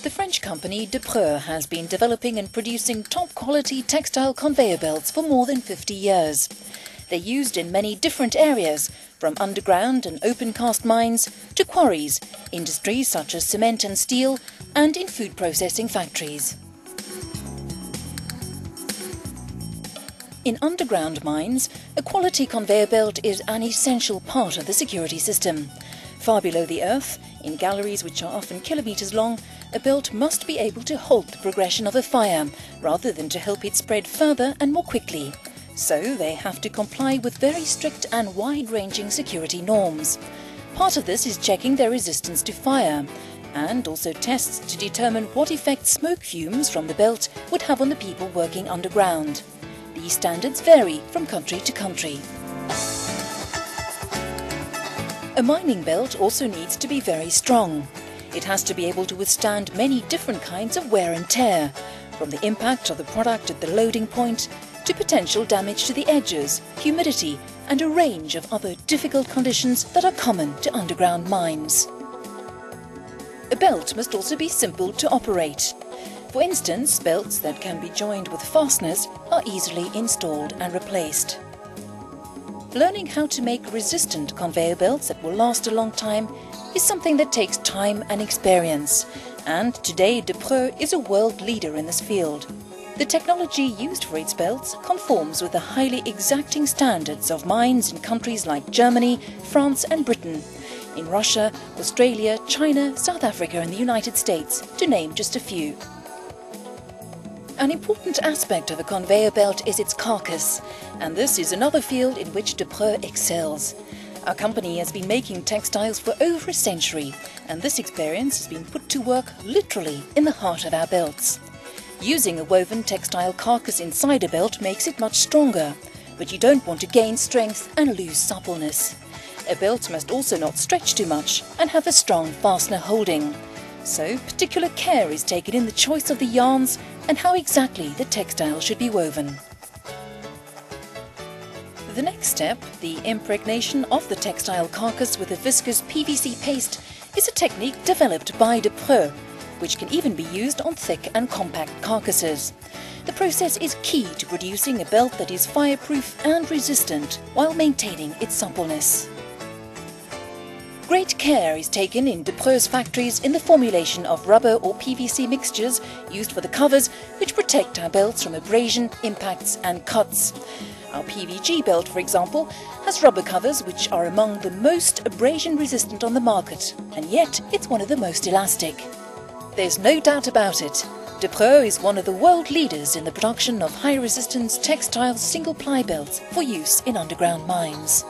The French company Depreux has been developing and producing top-quality textile conveyor belts for more than 50 years. They're used in many different areas, from underground and open-cast mines to quarries, industries such as cement and steel, and in food processing factories. In underground mines, a quality conveyor belt is an essential part of the security system. Far below the earth, in galleries which are often kilometres long, a belt must be able to halt the progression of a fire, rather than to help it spread further and more quickly. So they have to comply with very strict and wide-ranging security norms. Part of this is checking their resistance to fire, and also tests to determine what effect smoke fumes from the belt would have on the people working underground. These standards vary from country to country. A mining belt also needs to be very strong. It has to be able to withstand many different kinds of wear and tear, from the impact of the product at the loading point to potential damage to the edges, humidity, and a range of other difficult conditions that are common to underground mines. A belt must also be simple to operate. For instance, belts that can be joined with fasteners are easily installed and replaced. Learning how to make resistant conveyor belts that will last a long time is something that takes time and experience, and today Depreux is a world leader in this field. The technology used for its belts conforms with the highly exacting standards of mines in countries like Germany, France and Britain, in Russia, Australia, China, South Africa and the United States, to name just a few. An important aspect of a conveyor belt is its carcass, and this is another field in which Depreux excels. Our company has been making textiles for over a century, and this experience has been put to work literally in the heart of our belts. Using a woven textile carcass inside a belt makes it much stronger, but you don't want to gain strength and lose suppleness. A belt must also not stretch too much and have a strong fastener holding. So particular care is taken in the choice of the yarns and how exactly the textile should be woven. The next step, the impregnation of the textile carcass with a viscous PVC paste, is a technique developed by Depreux, which can even be used on thick and compact carcasses. The process is key to producing a belt that is fireproof and resistant while maintaining its suppleness. Great care is taken in Depreux's factories in the formulation of rubber or PVC mixtures used for the covers, which protect our belts from abrasion, impacts and cuts. Our PVG belt, for example, has rubber covers which are among the most abrasion resistant on the market, and yet it's one of the most elastic. There's no doubt about it. Depreux is one of the world leaders in the production of high-resistance textile single-ply belts for use in underground mines.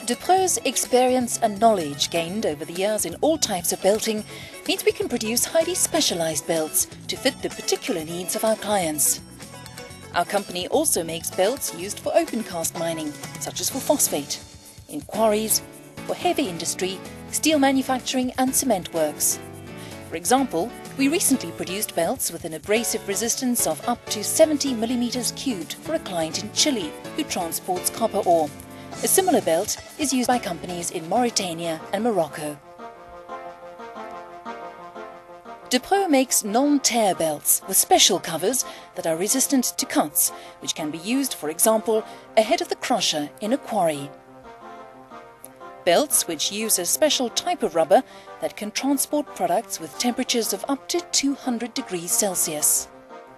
Depreux's experience and knowledge gained over the years in all types of belting means we can produce highly specialized belts to fit the particular needs of our clients. Our company also makes belts used for open-cast mining, such as for phosphate, in quarries, for heavy industry, steel manufacturing and cement works. For example, we recently produced belts with an abrasive resistance of up to 70 mm³ for a client in Chile who transports copper ore. A similar belt is used by companies in Mauritania and Morocco. Depreux makes non-tear belts with special covers that are resistant to cuts, which can be used, for example, ahead of the crusher in a quarry. Belts which use a special type of rubber that can transport products with temperatures of up to 200 degrees Celsius.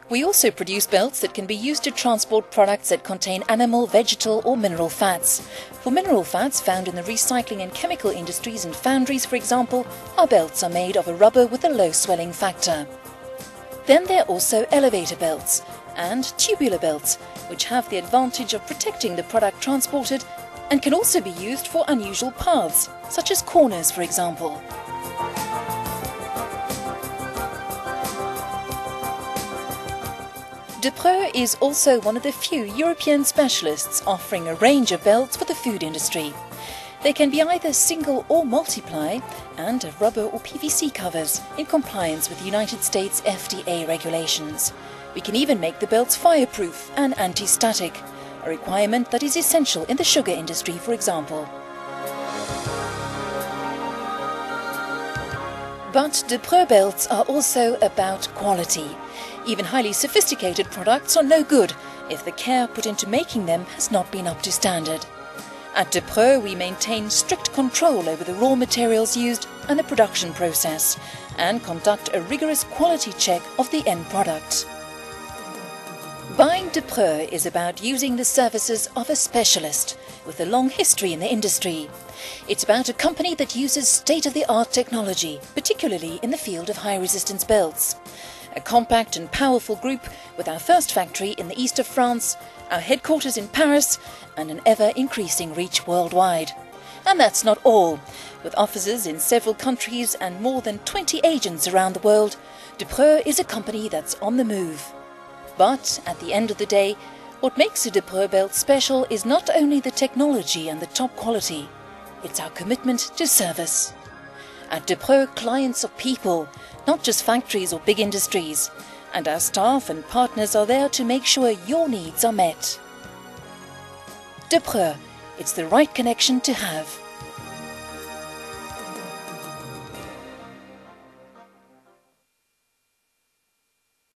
We also produce belts that can be used to transport products that contain animal, vegetal or mineral fats. For mineral fats found in the recycling and chemical industries and foundries, for example, our belts are made of a rubber with a low swelling factor. Then there are also elevator belts and tubular belts, which have the advantage of protecting the product transported and can also be used for unusual paths, such as corners, for example. Depreux is also one of the few European specialists offering a range of belts for the food industry. They can be either single or multiply and have rubber or PVC covers in compliance with the United States FDA regulations. We can even make the belts fireproof and anti-static. a requirement that is essential in the sugar industry, for example. But Depreux belts are also about quality. Even highly sophisticated products are no good if the care put into making them has not been up to standard. At Depreux, we maintain strict control over the raw materials used and the production process, and conduct a rigorous quality check of the end product. Buying Depreux is about using the services of a specialist with a long history in the industry. It's about a company that uses state-of-the-art technology, particularly in the field of high-resistance belts. A compact and powerful group with our first factory in the east of France, our headquarters in Paris, and an ever-increasing reach worldwide. And that's not all. With offices in several countries and more than 20 agents around the world, Depreux is a company that's on the move. But at the end of the day, what makes a Depreux belt special is not only the technology and the top quality, it's our commitment to service. At Depreux, clients are people, not just factories or big industries, and our staff and partners are there to make sure your needs are met. Depreux, it's the right connection to have.